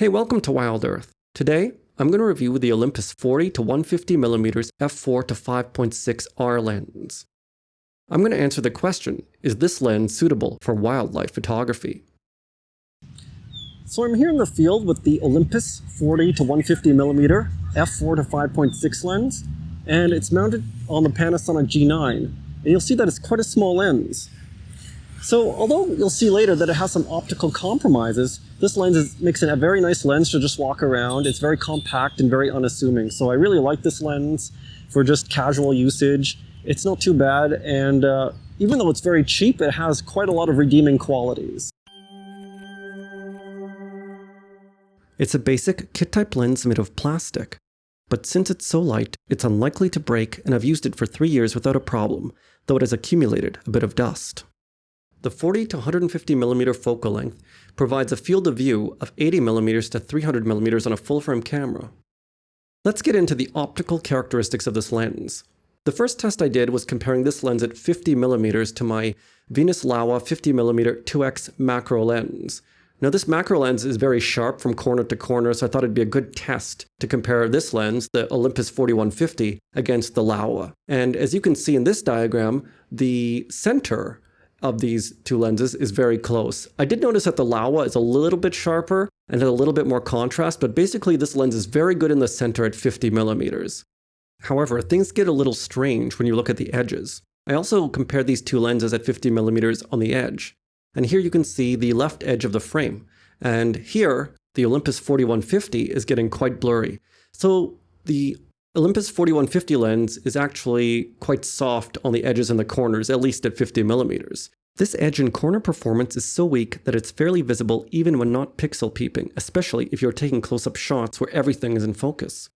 Hey, welcome to Wild Earth. Today, I'm going to review the Olympus 40 to 150mm f4 to 5.6R lens. I'm going to answer the question, is this lens suitable for wildlife photography? So I'm here in the field with the Olympus 40 to 150mm f4 to 5.6 lens, and it's mounted on the Panasonic G9, and you'll see that it's quite a small lens. So although you'll see later that it has some optical compromises, this lens makes it a very nice lens to just walk around. It's very compact and very unassuming. So I really like this lens for just casual usage. It's not too bad, and even though it's very cheap, it has quite a lot of redeeming qualities. It's a basic kit-type lens made of plastic, but since it's so light, it's unlikely to break, and I've used it for 3 years without a problem, though it has accumulated a bit of dust. The 40 to 150mm focal length provides a field of view of 80mm to 300mm on a full-frame camera. Let's get into the optical characteristics of this lens. The first test I did was comparing this lens at 50mm to my Venus Laowa 50mm 2x macro lens. Now this macro lens is very sharp from corner to corner, so I thought it'd be a good test to compare this lens, the Olympus 4150, against the Laowa. And as you can see in this diagram, the center of these two lenses is very close. I did notice that the Laowa is a little bit sharper and has a little bit more contrast, but basically this lens is very good in the center at 50mm. However, things get a little strange when you look at the edges. I also compared these two lenses at 50mm on the edge. And here you can see the left edge of the frame. And here, the Olympus 4150 is getting quite blurry. So the Olympus 4150 lens is actually quite soft on the edges and the corners, at least at 50mm. This edge and corner performance is so weak that it's fairly visible even when not pixel peeping, especially if you're taking close-up shots where everything is in focus.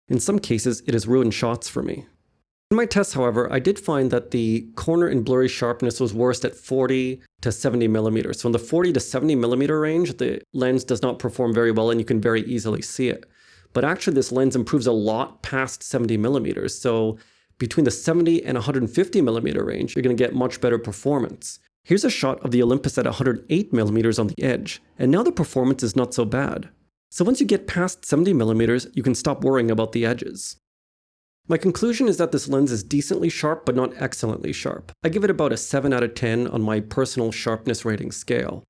In some cases, it has ruined shots for me. In my tests, however, I did find that the corner and blurry sharpness was worst at 40 to 70mm. So in the 40 to 70mm range, the lens does not perform very well and you can very easily see it. But actually this lens improves a lot past 70mm. So between the 70 and 150mm range, you're going to get much better performance. Here's a shot of the Olympus at 108mm on the edge, and now the performance is not so bad. So once you get past 70mm, you can stop worrying about the edges. My conclusion is that this lens is decently sharp, but not excellently sharp. I give it about a 7 out of 10 on my personal sharpness rating scale.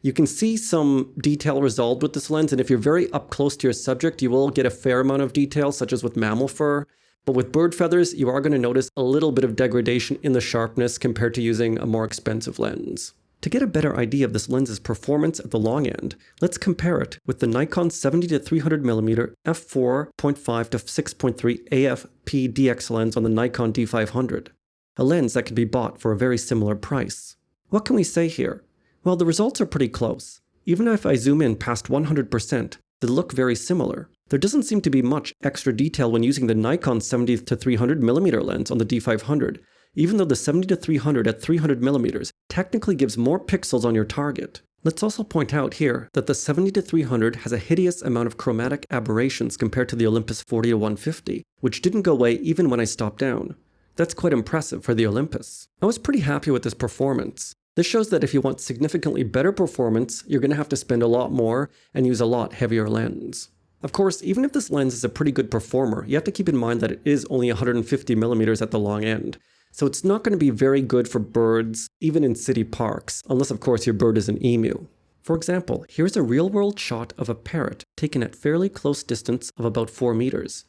You can see some detail resolved with this lens, and if you're very up close to your subject, you will get a fair amount of detail, such as with mammal fur. But with bird feathers, you are going to notice a little bit of degradation in the sharpness compared to using a more expensive lens. To get a better idea of this lens's performance at the long end, let's compare it with the Nikon 70 to 300mm f4.5 to 6.3 AF-P DX lens on the Nikon D500, a lens that can be bought for a very similar price. What can we say here? Well, the results are pretty close. Even if I zoom in past 100%, they look very similar. There doesn't seem to be much extra detail when using the Nikon 70 to 300mm lens on the D500, even though the 70 to 300 at 300mm technically gives more pixels on your target. Let's also point out here that the 70 to 300 has a hideous amount of chromatic aberrations compared to the Olympus 40 to 150, which didn't go away even when I stopped down. That's quite impressive for the Olympus. I was pretty happy with this performance. This shows that if you want significantly better performance, you're going to have to spend a lot more and use a lot heavier lens. Of course, even if this lens is a pretty good performer, you have to keep in mind that it is only 150mm at the long end. So it's not going to be very good for birds, even in city parks, unless of course your bird is an emu. For example, here's a real-world shot of a parrot taken at fairly close distance of about 4 meters.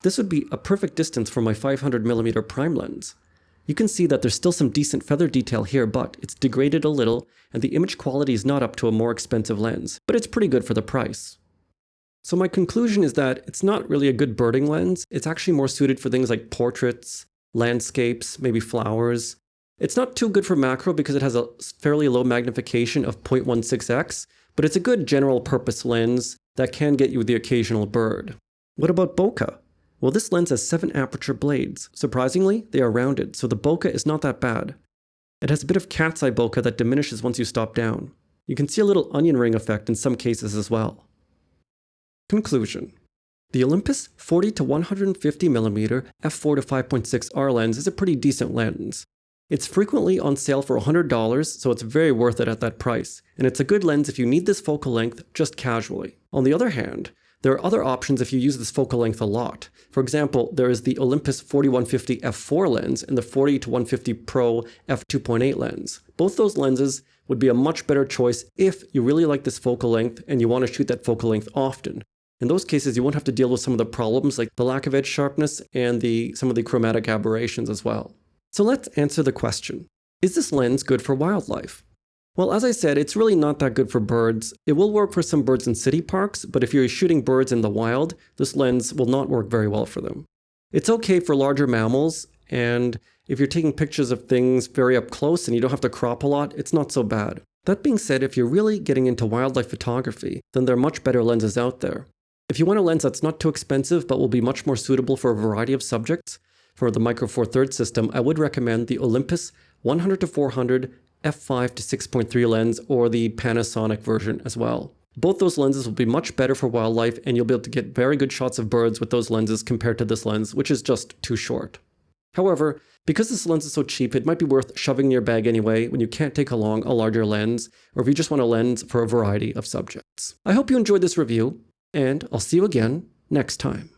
This would be a perfect distance for my 500mm prime lens. You can see that there's still some decent feather detail here, but it's degraded a little, and the image quality is not up to a more expensive lens, but it's pretty good for the price. So my conclusion is that it's not really a good birding lens. It's actually more suited for things like portraits, landscapes, maybe flowers. It's not too good for macro because it has a fairly low magnification of 0.16x, but it's a good general purpose lens that can get you the occasional bird. What about bokeh? Well, this lens has 7 aperture blades. Surprisingly, they are rounded, so the bokeh is not that bad. It has a bit of cat's eye bokeh that diminishes once you stop down. You can see a little onion ring effect in some cases as well. Conclusion. The Olympus 40 to 150mm f4 to 5.6R lens is a pretty decent lens. It's frequently on sale for $100, so it's very worth it at that price, and it's a good lens if you need this focal length just casually. On the other hand, there are other options if you use this focal length a lot. For example, there is the Olympus 40-150 f4 lens and the 40-150 Pro f2.8 lens. Both those lenses would be a much better choice if you really like this focal length and you want to shoot that focal length often. In those cases, you won't have to deal with some of the problems like the lack of edge sharpness and some of the chromatic aberrations as well. So let's answer the question. Is this lens good for wildlife? Well, as I said, it's really not that good for birds. It will work for some birds in city parks, but if you're shooting birds in the wild, this lens will not work very well for them. It's okay for larger mammals, and if you're taking pictures of things very up close and you don't have to crop a lot, it's not so bad. That being said, if you're really getting into wildlife photography, then there are much better lenses out there. If you want a lens that's not too expensive but will be much more suitable for a variety of subjects, for the Micro Four Thirds system, I would recommend the Olympus 100-400 f5-6.3 lens or the Panasonic version as well. Both those lenses will be much better for wildlife, and you'll be able to get very good shots of birds with those lenses compared to this lens, which is just too short. However, because this lens is so cheap, it might be worth shoving in your bag anyway when you can't take along a larger lens, or if you just want a lens for a variety of subjects. I hope you enjoyed this review, and I'll see you again next time.